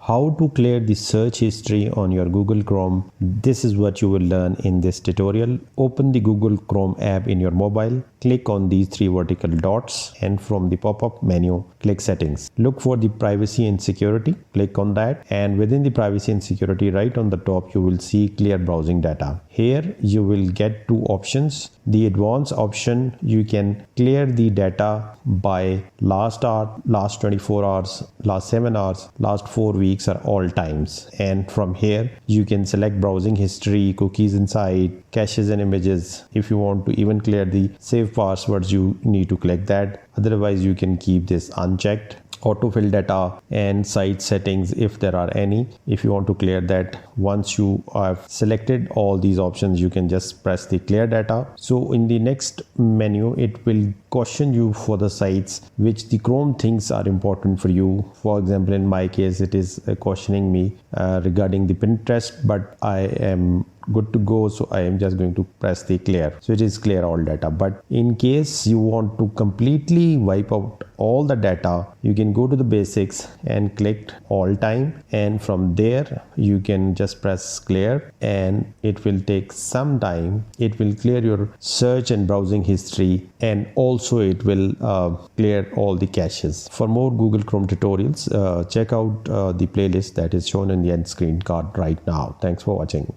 how to clear the search history on your Google Chrome. This is what you will learn in this tutorial. Open the Google Chrome app in your mobile, click on these three vertical dots, and from the pop-up menu click settings. Look for the privacy and security, click on that, and within the privacy and security right on the top you will see clear browsing data. Here you will get two options. The advanced option, you can clear the data by last hour, last 24 hours, last 7 hours, last 4 weeks, or all times. And from here you can select browsing history, cookies inside, caches and images. If you want to even clear the save passwords, you need to click that. Otherwise you can keep this unchecked. Autofill data and site settings, if there are any, if you want to clear that. Once you have selected all these options, you can just press the clear data. So in the next menu it will caution you for the sites which the Chrome thinks are important for you. For example, in my case it is cautioning me regarding the Pinterest, but I am good to go, so I am just going to press the clear. So it is clear all data. But in case you want to completely wipe out all the data, you can go to the basics and click all time, and from there you can just press clear, and it will take some time. It will clear your search and browsing history, and also it will clear all the caches. For more Google Chrome tutorials, check out the playlist that is shown in the end screen card right now. Thanks for watching.